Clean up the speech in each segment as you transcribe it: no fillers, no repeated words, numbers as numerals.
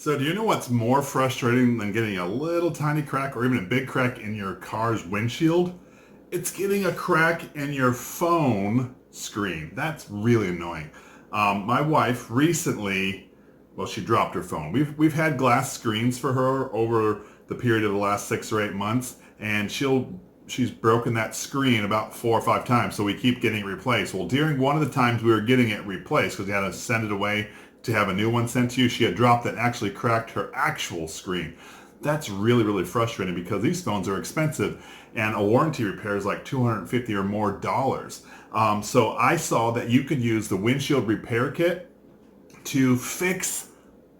So do you know what's more frustrating than getting a little tiny crack or even a big crack in your car's windshield? It's getting a crack in your phone screen. That's really annoying. My wife recently, well, she dropped her phone. We've had glass screens for her over the period of the last 6 or 8 months, and she's broken that screen about 4 or 5 times. So we keep getting it replaced. Well, during one of the times we were getting it replaced because we had to send it away to have a new one sent to you, she had dropped it and actually cracked her actual screen. That's really, really frustrating because these phones are expensive and a warranty repair is like $250 or more. So I saw that you could use the windshield repair kit to fix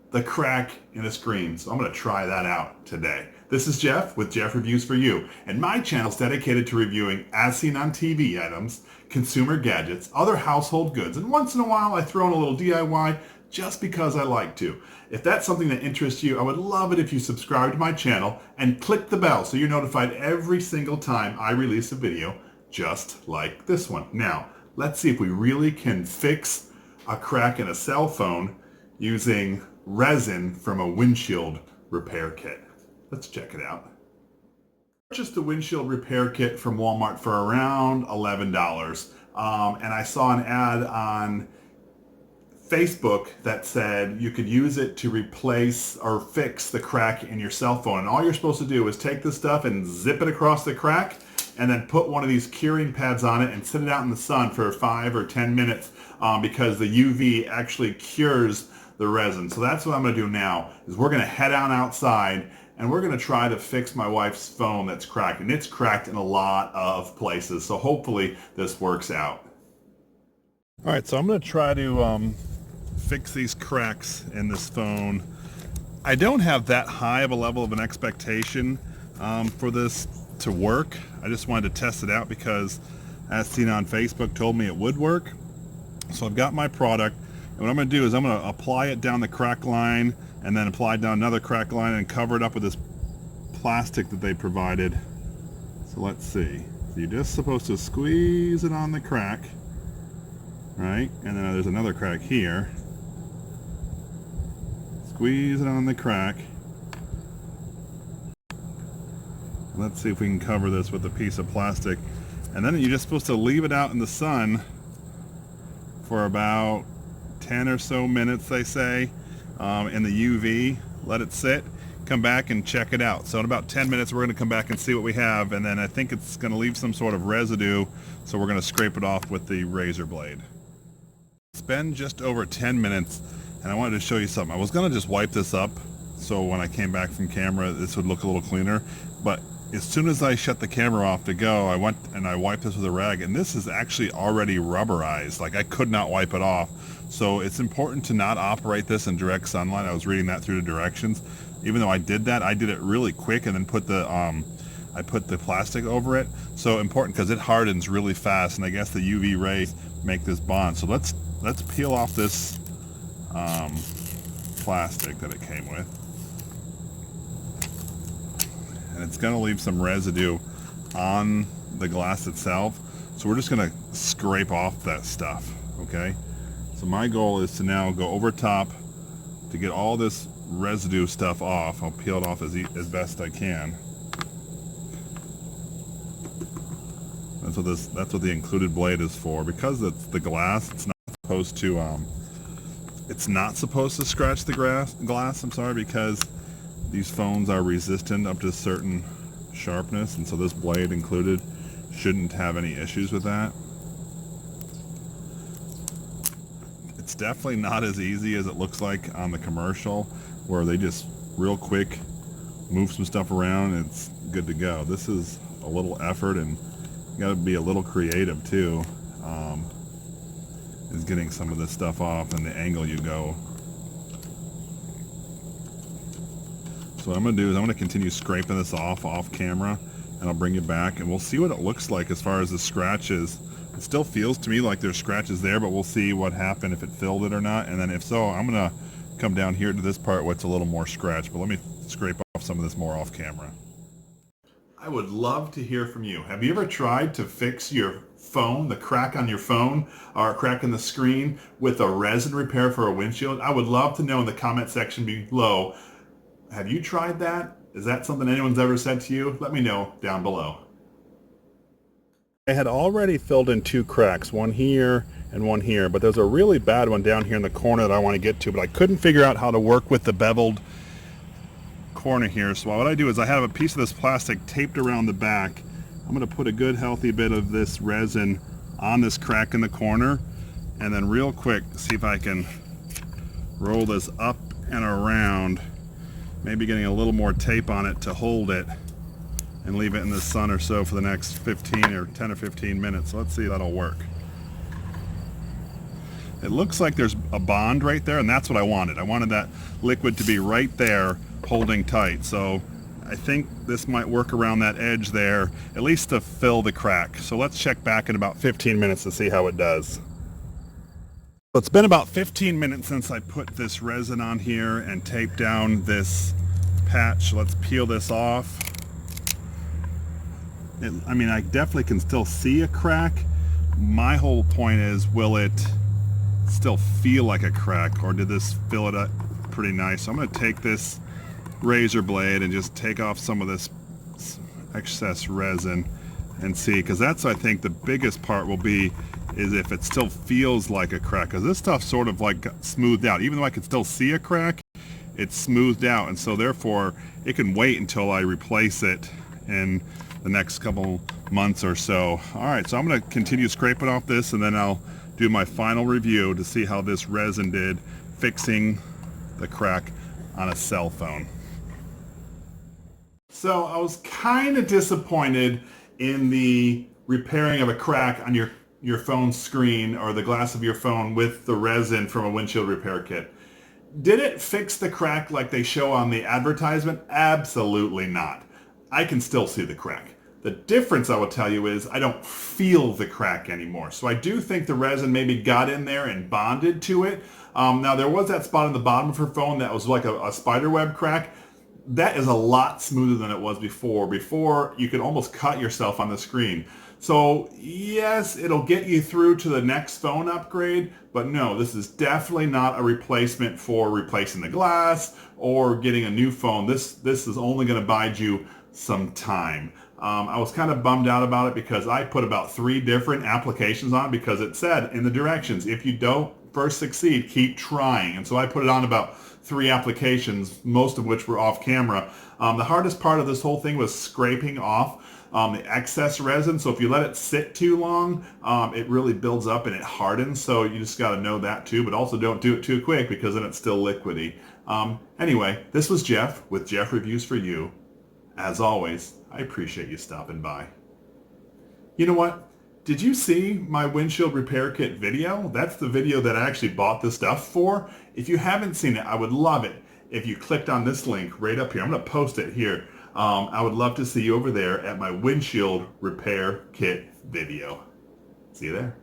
the crack in the screen. So I'm going to try that out today. This is Jeff with Jeff Reviews for You, and my channel is dedicated to reviewing as seen on TV items, consumer gadgets, other household goods, and once in a while I throw in a little DIY just because I like to. If that's something that interests you, I would love it if you subscribe to my channel and click the bell so you're notified every single time I release a video just like this one. Now, let's see if we really can fix a crack in a cell phone using resin from a windshield repair kit. Let's check it out. Purchased the windshield repair kit from Walmart for around $11. And I saw an ad on Facebook that said you could use it to replace or fix the crack in your cell phone. And all you're supposed to do is take this stuff and zip it across the crack and then put one of these curing pads on it and sit it out in the sun for 5 or 10 minutes because the UV actually cures the resin. So that's what I'm going to do now is we're going to head on outside and we're going to try to fix my wife's phone that's cracked. And it's cracked in a lot of places. So hopefully this works out. All right, so I'm going to try to fix these cracks in this phone. I don't have that high of a level of an expectation for this to work. I just wanted to test it out because as seen on Facebook told me it would work. So I've got my product, and what I'm going to do is I'm going to apply it down the crack line and then apply down another crack line and cover it up with this plastic that they provided. So let's see. So you're just supposed to squeeze it on the crack, right? And then there's another crack here. Squeeze it on the crack. Let's see if we can cover this with a piece of plastic. And then you're just supposed to leave it out in the sun for about 10 or so minutes, they say, in the UV. Let it sit. Come back and check it out. So in about 10 minutes, we're going to come back and see what we have. And then I think it's going to leave some sort of residue. So we're going to scrape it off with the razor blade. It's been just over 10 minutes. And I wanted to show you something. I was going to just wipe this up so when I came back from camera this would look a little cleaner, but as soon as I shut the camera off to go, I went and I wiped this with a rag, and this is actually already rubberized. Like, I could not wipe it off. So it's important to not operate this in direct sunlight. I was reading that through the directions. Even though I did that, I did it really quick and then put the I put the plastic over it. So important because it hardens really fast, and I guess the UV rays make this bond. So let's peel off this plastic that it came with, and it's going to leave some residue on the glass itself, so we're just going to scrape off that stuff. Okay, so my goal is to now go over top to get all this residue stuff off. I'll peel it off as best I can. That's what the included blade is for. Because it's the glass, it's not supposed to scratch the glass, I'm sorry, because these phones are resistant up to a certain sharpness, and so this blade included shouldn't have any issues with that. It's definitely not as easy as it looks like on the commercial, where they just real quick move some stuff around and it's good to go. This is a little effort, and you got to be a little creative too. Is getting some of this stuff off and the angle you go. So what I'm going to do is I'm going to continue scraping this off camera, and I'll bring you back and we'll see what it looks like as far as the scratches. It still feels to me like there's scratches there, but we'll see what happened, if it filled it or not. And then if so, I'm going to come down here to this part where it's a little more scratched, but let me scrape off some of this more off camera. I would love to hear from you. Have you ever tried to fix your phone, the crack on your phone or a crack in the screen with a resin repair for a windshield? I would love to know in the comment section below. Have you tried that? Is that something anyone's ever said to you? Let me know down below. I had already filled in 2 cracks, one here and one here, but there's a really bad one down here in the corner that I want to get to, but I couldn't figure out how to work with the beveled corner here. So what I do is I have a piece of this plastic taped around the back. I'm going to put a good healthy bit of this resin on this crack in the corner, and then real quick see if I can roll this up and around, maybe getting a little more tape on it to hold it, and leave it in the sun or so for the next 10 or 15 minutes. Let's see if that'll work. It looks like there's a bond right there, and that's what I wanted. I wanted that liquid to be right there holding tight. So I think this might work around that edge there, at least to fill the crack. So let's check back in about 15 minutes to see how it does. So it's been about 15 minutes since I put this resin on here and taped down this patch. Let's peel this off. I mean, I definitely can still see a crack. My whole point is, will it still feel like a crack, or did this fill it up pretty nice? So I'm going to take this razor blade and just take off some of this excess resin and see, because that's, I think, the biggest part will be is if it still feels like a crack, because this stuff sort of like got smoothed out. Even though I can still see a crack, it's smoothed out, and so therefore it can wait until I replace it in the next couple months or so. All right, so I'm going to continue scraping off this, and then I'll do my final review to see how this resin did fixing the crack on a cell phone. So I was kind of disappointed in the repairing of a crack on your phone screen or the glass of your phone with the resin from a windshield repair kit. Did it fix the crack like they show on the advertisement? Absolutely not. I can still see the crack. The difference, I will tell you, is I don't feel the crack anymore. So I do think the resin maybe got in there and bonded to it. Now there was that spot on the bottom of her phone that was like a spider web crack. That is a lot smoother than it was before. Before, you could almost cut yourself on the screen. So yes, it'll get you through to the next phone upgrade, but no, this is definitely not a replacement for replacing the glass or getting a new phone. This is only going to bide you some time. I was kind of bummed out about it because I put about 3 different applications on, because it said in the directions, if you don't first succeed, keep trying. And so I put it on about 3 applications, most of which were off camera. The hardest part of this whole thing was scraping off the excess resin. So if you let it sit too long, it really builds up and it hardens. So you just got to know that too, but also don't do it too quick, because then it's still liquidy. Anyway, this was Jeff with Jeff Reviews for You. As always, I appreciate you stopping by. You know what? Did you see my windshield repair kit video? That's the video that I actually bought this stuff for. If you haven't seen it, I would love it if you clicked on this link right up here. I'm going to post it here. I would love to see you over there at my windshield repair kit video. See you there.